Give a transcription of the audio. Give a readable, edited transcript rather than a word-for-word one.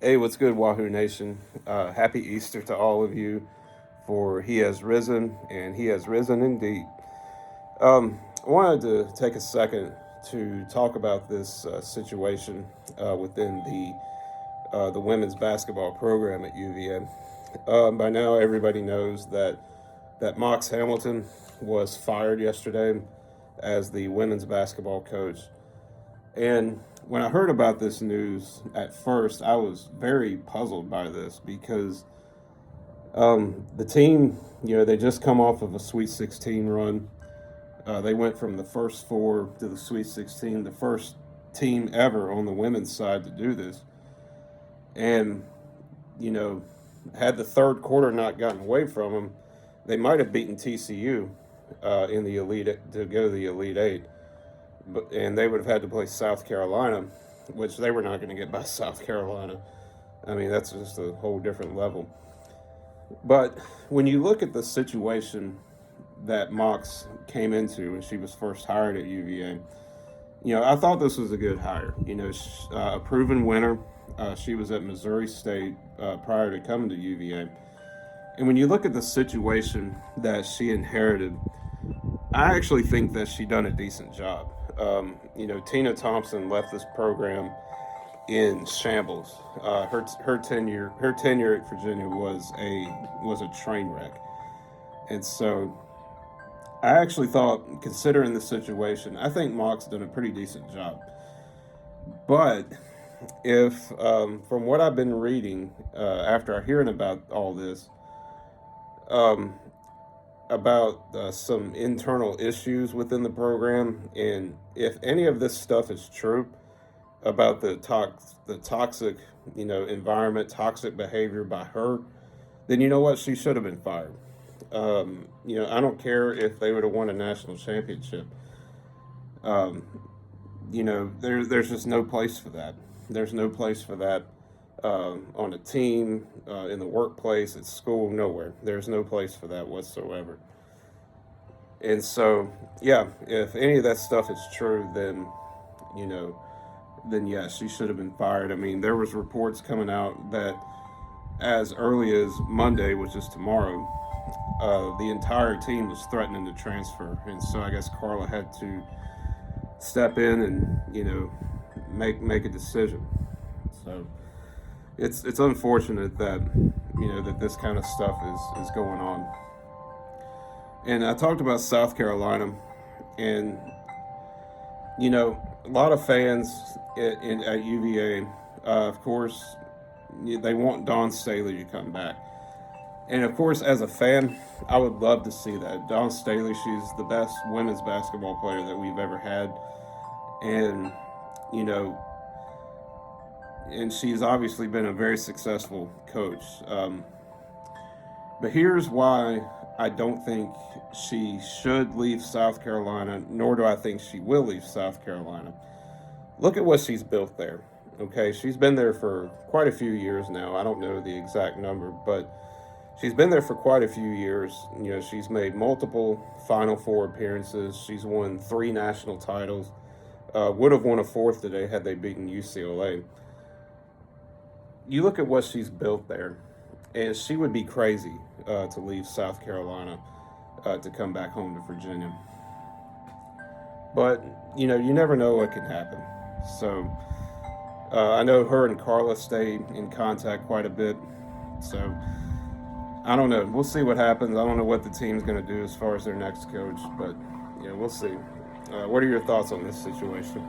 Hey, what's good, Wahoo Nation? Happy Easter to all of you, for he has risen, and he has risen indeed. I wanted to take a second to talk about this situation within the women's basketball program at UVA. By now, everybody knows that Mox Hamilton was fired yesterday as the women's basketball coach. And when I heard about this news at first, I was very puzzled by this because the team, they just come off of a Sweet 16 run. They went from the first four to the Sweet 16, the first team ever on the women's side to do this. And, you know, had the third quarter not gotten away from them, they might have beaten TCU in the Elite to go to the Elite Eight. And they would have had to play South Carolina, which they were not going to get by South Carolina. I mean, that's just a whole different level. But when you look at the situation that Mox came into when she was first hired at UVA, I thought this was a good hire. A proven winner. She was at Missouri State prior to coming to UVA. And when you look at the situation that she inherited, I actually think that she done a decent job. Tina Thompson left this program in shambles. Her tenure at Virginia was a train wreck, and so I actually thought, considering the situation, I think Mock's done a pretty decent job. But if from what I've been reading after hearing about all this, about some internal issues within the program, and if any of this stuff is true about the toxic environment, toxic behavior by her, then you know what, she should have been fired. I don't care if they would have won a national championship. There's just no place for that. There's no place for that on a team, in the workplace, at school, nowhere. There's no place for that whatsoever. And so, yeah, if any of that stuff is true, then, yes, she should have been fired. I mean, there was reports coming out that as early as Monday, which is tomorrow, the entire team was threatening to transfer. And so I guess Carla had to step in and, make a decision. So it's unfortunate that that this kind of stuff is going on. And I talked about South Carolina, and a lot of fans at UVA, of course, they want Dawn Staley to come back. And of course, as a fan, I would love to see that. Dawn Staley, she's the best women's basketball player that we've ever had. And, and she's obviously been a very successful coach. But here's why I don't think she should leave South Carolina, nor do I think she will leave South Carolina. Look at what she's built there. Okay, she's been there for quite a few years now. I don't know the exact number, but she's been there for quite a few years. She's made multiple Final Four appearances. She's won 3 national titles. Would have won a 4th today had they beaten UCLA. You look at what she's built there, and she would be crazy to leave South Carolina to come back home to Virginia. But, you never know what can happen. So I know her and Carla stay in contact quite a bit. So I don't know. We'll see what happens. I don't know what the team's going to do as far as their next coach, but we'll see. What are your thoughts on this situation?